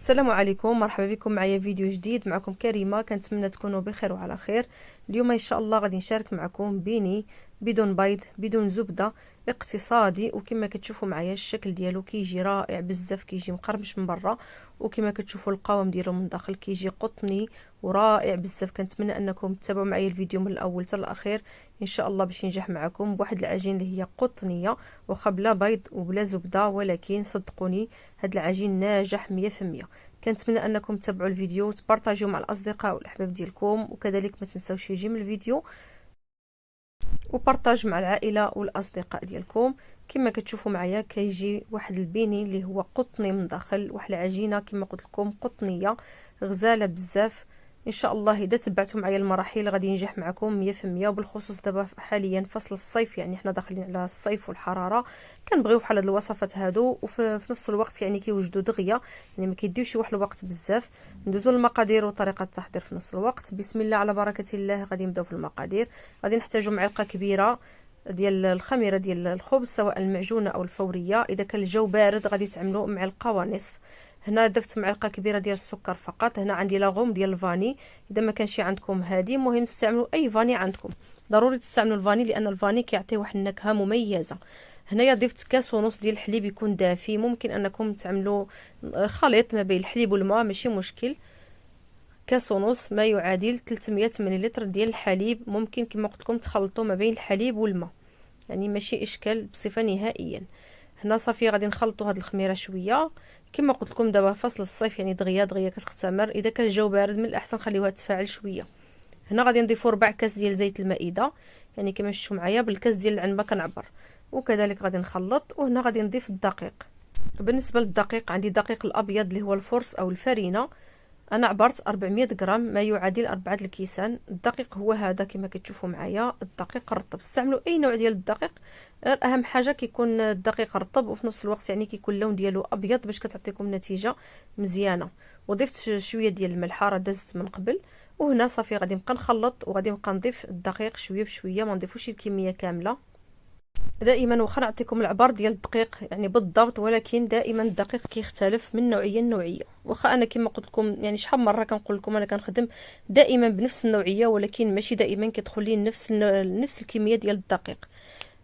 السلام عليكم، مرحبا بكم معايا فيديو جديد. معكم كريمه، كنتمنى تكونوا بخير وعلى خير. اليوم ان شاء الله غادي نشارك معكم بيني بدون بيض بدون زبده، اقتصادي. وكما كتشوفوا معايا الشكل ديالو كيجي رائع بزاف، كيجي مقرمش من برا، وكما كتشوفوا القوام ديالو من داخل كيجي قطني ورائع بزاف. كنتمنى انكم تتابعوا معايا الفيديو من الاول حتى الاخير ان شاء الله باش ينجح معكم بواحد العجين اللي هي قطنيه واخا بلا بيض وبلا زبده، ولكن صدقوني هاد العجين ناجح 100%. كنتمنى انكم تتابعوا الفيديو وتبارطاجيو مع الاصدقاء والاحباب ديالكم، وكذلك ما تنساوش يجي من الفيديو وبارطاج مع العائله والاصدقاء ديالكم. كما كتشوفوا معايا كيجي واحد البيني اللي هو قطني من داخل، واحد العجينه كما قلت لكم قطنيه غزاله بزاف. ان شاء الله اذا تبعتوا معايا المراحل غادي ينجح معكم 100%. وبالخصوص دابا حاليا فصل الصيف، يعني حنا داخلين على الصيف والحراره، كنبغيو بحال هاد الوصفات هادو وفي نفس الوقت يعني كيوجدوا دغيا، يعني ما كيديوش واحد الوقت بزاف. ندوزو للمقادير وطريقه التحضير في نفس الوقت. بسم الله على بركه الله. غادي نبداو في المقادير. غادي نحتاجوا معلقه كبيره ديال الخميره ديال الخبز، سواء المعجونه او الفوريه. اذا كان الجو بارد غادي تعملوا معلقه ونصف. هنا درت معلقه كبيره ديال السكر فقط. هنا عندي لاغوم ديال الفاني، اذا ما كانش عندكم هذه مهم تستعملوا اي فاني عندكم، ضروري تستعملوا الفاني لان الفاني كيعطي واحد النكهه مميزه. هنايا ضفت كاس ونص ديال الحليب يكون دافي، ممكن انكم تعملوا خليط ما بين الحليب والماء ماشي مشكل. كاس ونص ما يعادل 300 ملل ديال الحليب، ممكن كما قلت لكم تخلطوا ما بين الحليب والماء، يعني ماشي اشكال بصفه نهائيا. هنا صافي غادي نخلطوا هاد الخميره شويه. كما قلت لكم دابا فصل الصيف يعني دغيا دغيا كتختمر، اذا كان الجو بارد من الاحسن خليوها تفاعل شويه. هنا غادي نضيفوا 4 كاس ديال زيت المائده، يعني كما شفتوا معايا بالكاس ديال العنبه كنعبر، وكذلك غادي نخلط. وهنا غادي نضيف الدقيق. بالنسبه للدقيق عندي دقيق الابيض اللي هو الفرص او الفرينه، انا عبرت 400 غرام ما يعادل 4 الكيسان. الدقيق هو هذا كما كتشوفوا معايا، الدقيق الرطب. استعملوا اي نوع ديال الدقيق، اهم حاجه كيكون الدقيق رطب وفي نفس الوقت يعني كيكون اللون ديالو ابيض باش كتعطيكم نتيجه مزيانه. وضفت شويه ديال الملح راه دازت من قبل. وهنا صافي غادي نبقى نخلط وغادي نبقى نضيف الدقيق شويه بشويه، ما نضيفوش الكميه كامله. دائما واخا نعطيكم العبار ديال الدقيق يعني بالضبط، ولكن دائما الدقيق كيختلف من نوعيه لنوعيه. واخا انا كما قلت لكم يعني شحال مره كنقول لكم انا كنخدم دائما بنفس النوعيه، ولكن ماشي دائما كيدخل لي نفس الكميه ديال الدقيق.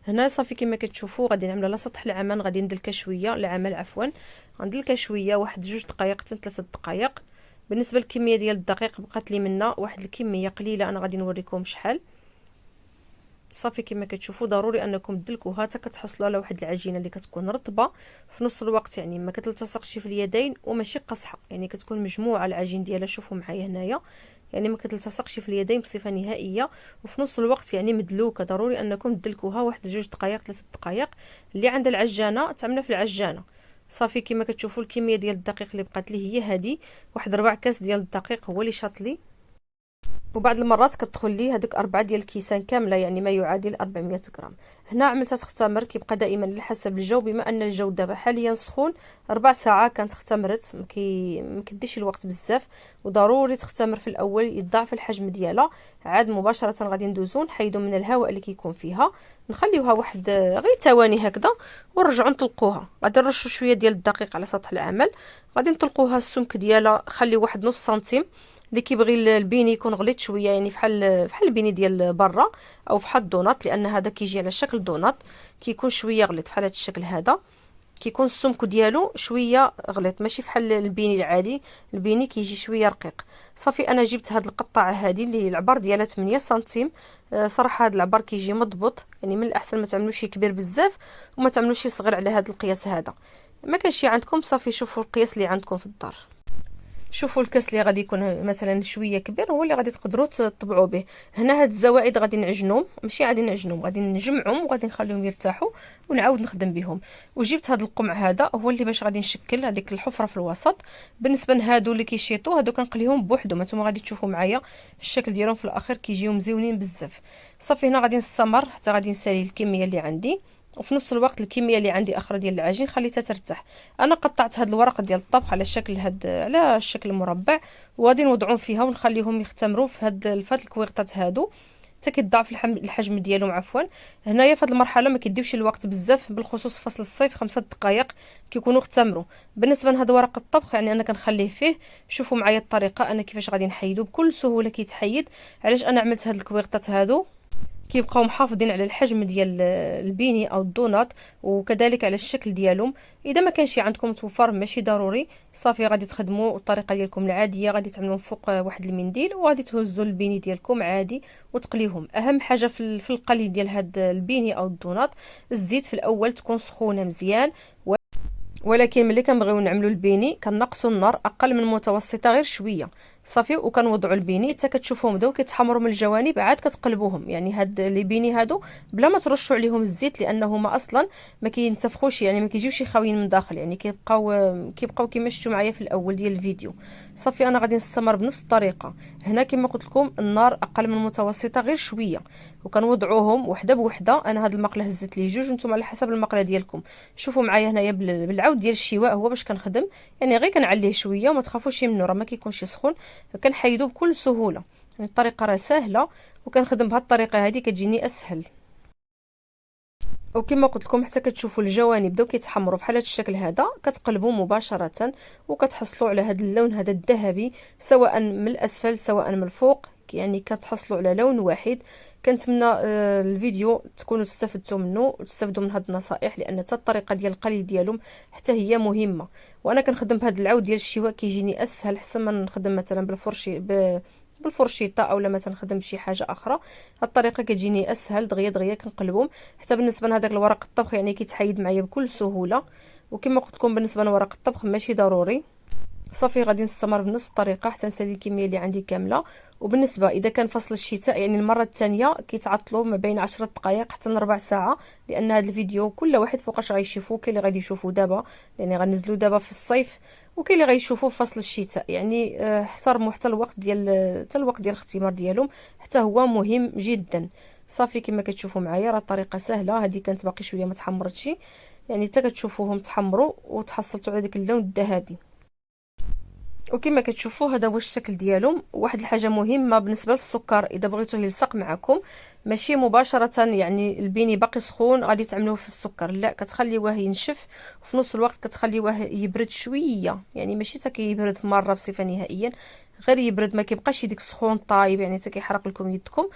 هنا صافي كما كتشوفوا غادي نعمل على سطح العمل، غادي ندلكها شويه العمل عفوا، غندلكها شويه واحد 2 دقائق حتى 3 دقائق. بالنسبه للكميه ديال الدقيق بقات لي منها واحد الكميه قليله، انا غادي نوريكم شحال. صافي كما كتشوفوا ضروري انكم تدلكوها حتى كتحصلوا على واحد العجينه اللي كتكون رطبه في نفس الوقت، يعني ما كتلتصقش في اليدين وماشي قصحه، يعني كتكون مجموعه العجين ديالها. شوفوا معايا هنايا يعني ما كتلتصقش في اليدين بصفه نهائيه، وفي نفس الوقت يعني مدلوكه. ضروري انكم تدلكوها واحد 2 دقائق 3 دقائق. اللي عند العجانه تعملها في العجانه. صافي كما كتشوفوا الكميه ديال الدقيق اللي بقات لي هي هذه، واحد 4 كاس ديال الدقيق هو اللي شاط لي. وبعض المرات كتدخل لي هذوك 4 ديال الكيسان كامله، يعني ما يعادل 400 غرام. هنا عملتها تختمر، كيبقى دائما على حسب الجو. بما ان الجو دابا حاليا سخون، 4 ساعات كانت اختمرت، ما كديش الوقت بزاف. وضروري تختمر في الاول يضاعف الحجم ديالها. عاد مباشره غادي ندوزو نحيدو من الهواء اللي كيكون فيها، نخليوها واحد غير ثواني هكذا ونرجعوا نطلقوها. غادي نرشوا شويه ديال الدقيق على سطح العمل، غادي نطلقوها السمك ديالها خلي واحد نص سنتيم. اللي كيبغي البيني يكون غليظ شويه، يعني بحال البيني ديال برا او بحال الدونات، لان هذا كيجي على شكل دونات كيكون شويه غليظ بحال هذا الشكل هذا. كيكون السمك ديالو شويه غليظ ماشي بحال البيني العادي، البيني كيجي شويه رقيق. صافي انا جبت هاد القطعه هذه اللي العبار ديالها 8 سنتيم. صراحه هاد العبار كيجي مضبوط، يعني من الاحسن ما تعملوش كبير بزاف وما تعملوش صغير على هذا القياس هذا. ما كانش عندكم صافي شوفوا القياس اللي عندكم في الدار. شوفوا الكاس اللي غادي يكون مثلا شويه كبير هو اللي غادي تقدروا تطبعوا به. هنا هاد الزوائد غادي نعجنهم، ماشي غادي نعجنهم، غادي نجمعهم وغادي نخليهم يرتاحوا ونعاود نخدم بهم. وجبت هاد القمع هذا هو اللي باش غادي نشكل هذيك الحفره في الوسط. بالنسبه لهادو اللي كيشيطوا هادو كنقليهم بوحدهم، نتوما غادي تشوفوا معايا الشكل ديالهم في الاخير كيجيو مزيونين بزاف. صافي هنا غادي نستمر حتى غادي نسالي الكميه اللي عندي، وفي نفس الوقت الكميه اللي عندي اخرى ديال العجين خليتها ترتاح. انا قطعت هاد الورق ديال الطبخ على شكل على شكل مربع، وغادي نوضعهم فيها ونخليهم يختمروا في هاد الكويقطات هادو. حتى كيتضاعف الحجم ديالهم. عفوا، هنايا في هذه المرحله ما كيديوش الوقت بزاف، بالخصوص في فصل الصيف 5 دقائق كيكونوا اختمروا. بالنسبه لهذا ورق الطبخ يعني انا كنخليه فيه. شوفوا معايا الطريقه انا كيفاش غادي نحيدو بكل سهوله. كيتحيد. علاش انا عملت هاد الكويغطات هادو؟ كيبقاو محافظين على الحجم ديال البيني او الدونات، وكذلك على الشكل ديالهم. اذا ما كانش عندكم توفر ماشي ضروري، صافي غادي تخدموا الطريقه ديالكم العاديه، غادي تعملوهم فوق واحد المنديل وغادي تهزوا البيني ديالكم عادي وتقليوهم. اهم حاجه في القلي ديال هاد البيني او الدونات، الزيت في الاول تكون سخونه مزيان، ولكن ملي كنبغيو نعملوا البيني كنقصوا النار اقل من متوسطه غير شويه صافي، وكنوضعوا البيني حتى كتشوفوهم بداو كيتحمروا من الجوانب، عاد كتقلبوهم. يعني هاد لي بيني هادو بلا ما ترشوا عليهم الزيت، لانهما اصلا ما كينتفخوش، يعني ما كيجيوش خاويين من الداخل، يعني كيبقاو كما شفتوا معايا في الاول ديال الفيديو. صافي انا غادي نستمر بنفس الطريقه. هنا كما قلت لكم النار اقل من المتوسطه غير شويه، وكنوضعوهم وحده بوحده. انا هاد المقله هزت لي جوج، نتوما على حسب المقله ديالكم. شوفوا معايا هنايا بالعود ديال الشواء هو باش كنخدم، يعني غير كنعليه شويه وما تخافوش منه، راه ما كيكونش سخون، كنحيدو بكل سهوله. يعني الطريقه راه سهله، وكنخدم بهذه الطريقه هذه كتجيني اسهل. وكما قلت لكم حتى كتشوفوا الجوانب بداو كيتحمروا بحال هذا الشكل هذا، كتقلبوا مباشره وكتحصلوا على هذا اللون هذا الذهبي، سواء من الاسفل سواء من الفوق، يعني كتحصلوا على لون واحد. كنتمنى الفيديو تكونوا استفدتوا منه وتستفدوا من هذه النصائح، لان حتى الطريقه ديال القلي ديالهم حتى هي مهمه. وانا كنخدم بهذا العود ديال الشواء كيجيني اسهل، حسن ما نخدم مثلا بالفرشيطه او لما تنخدم بشي حاجه اخرى. هاد الطريقه كتجيني اسهل، دغيا دغيا كنقلبهم. حتى بالنسبه لهذاك الورق الطبخ يعني كيتحيد معايا بكل سهوله. وكما قلت لكم بالنسبه لورق الطبخ ماشي ضروري. صافي غادي نستمر بنفس الطريقه حتى نسالي الكميه اللي عندي كامله. وبالنسبه اذا كان فصل الشتاء يعني المره الثانيه كيتعطلوا ما بين 10 دقائق حتى لربع ساعه، لان هذا الفيديو كل واحد فوقاش غيشوفوه. كاين اللي غادي يشوفوه دابا يعني غنزلوا دابا في الصيف، وكاين اللي غيشوفوه في فصل الشتاء. يعني احترموا حتى الوقت ديال الاختمار ديالهم، حتى هو مهم جدا. صافي كما كتشوفوا معايا راه الطريقه سهله. هذه كانت باقي شويه ما تحمرتش، يعني حتى كتشوفوهم تحمروا وتحصلتوا على داك اللون الذهبي. وكما كتشوفوا هذا هو الشكل ديالهم. واحد الحاجه مهمه بالنسبه للسكر، اذا بغيتوه يلصق معكم ماشي مباشره، يعني البيني باقي سخون غادي تعملوه في السكر، لا كتخليوه ينشف وفي نفس الوقت كتخليوه يبرد شويه، يعني ماشي حتى كيبرد مره بصفه نهائيا، غير يبرد، ما كيبقاش يديك سخون طايب يعني حتى كيحرق لكم يدكم.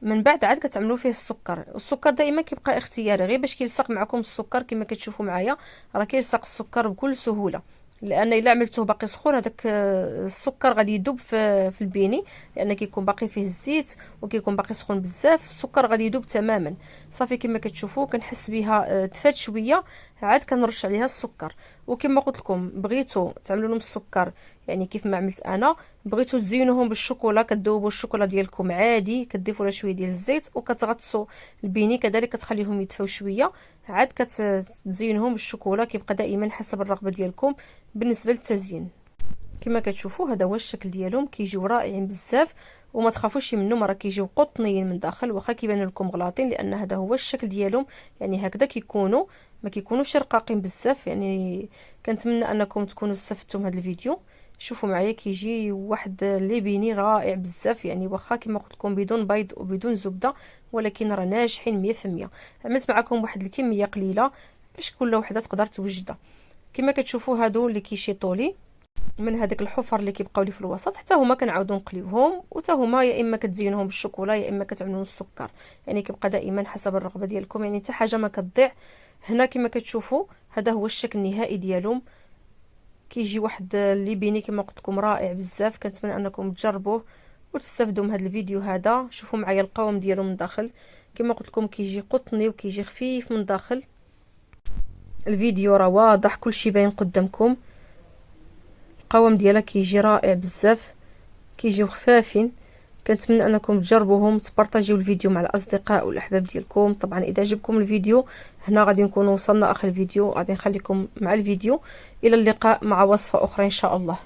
من بعد عاد كتعملوا فيه السكر. السكر دائما كيبقى اختياري، غير باش كيلصق معكم السكر. كما كتشوفوا معايا راه كيلصق السكر بكل سهوله، لان الا عملتوه باقي سخون هذاك السكر غادي يذوب في البيني، لان كيكون باقي فيه الزيت وكيكون باقي سخون بزاف، السكر غادي يذوب تماما. صافي كما كتشوفوا كنحس بها تفات شويه، عاد كنرش عليها السكر. وكما قلت لكم بغيتوا تعملوا لهم السكر يعني كيف ما عملت انا، بغيتوا تزينوهم بالشوكولا كتذوبوا الشوكولا ديالكم عادي، كتضيفوا لها شويه ديال الزيت وكتغطسوا البيني كذلك، كتخليهم يدفوا شويه، عاد كتزينهم بالشوكولا. كيبقى دائما حسب الرغبه ديالكم بالنسبه للتزيين. كما كتشوفوا هذا هو الشكل ديالهم، كيجيو رائعين بزاف وما تخافوش منهم، راه كيجيو قطنيين من داخل واخا كيبانوا لكم غلاطين، لان هذا هو الشكل ديالهم. يعني هكذا كيكونوا، ما كيكونوش رقاقين بزاف. يعني كنتمنى انكم تكونوا استفدتوا من هذا الفيديو. شوفوا معايا كيجي واحد لي بيني رائع بزاف، يعني واخا كما قلت لكم بدون بيض وبدون زبده، ولكن راه ناجحين 100%. عملت معكم واحد الكميه قليله باش كل وحده تقدر توجدها. كما كتشوفوا هادو اللي كيشيطوا لي من هذيك الحفر اللي كيبقاو لي في الوسط، حتى هما كنعاودو نقليوهم، وحتى هما يا اما كتزينوهم بالشوكولا يا اما كتعملوهم السكر، يعني كيبقى دائما حسب الرغبه ديالكم، يعني حتى حاجه ما كتضيع. هنا كما كتشوفوا هذا هو الشكل النهائي ديالهم، كيجي واحد اللي بيني كما قلت لكم رائع بزاف. كنتمنى انكم تجربوه وتستافدوا من هذا الفيديو هذا. شوفوا معايا القوام ديالو من داخل، كما قلت لكم كيجي قطني وكيجي خفيف من داخل. الفيديو راه واضح كلشي باين قدامكم، القوام ديالها كيجي رائع بزاف، كيجيو خفافين. كنتمنى انكم تجربوهم، تبارطاجيو الفيديو مع الاصدقاء والاحباب ديالكم. طبعا اذا عجبكم الفيديو هنا غادي نكون وصلنا اخر الفيديو، غادي نخليكم مع الفيديو. الى اللقاء مع وصفه اخرى ان شاء الله.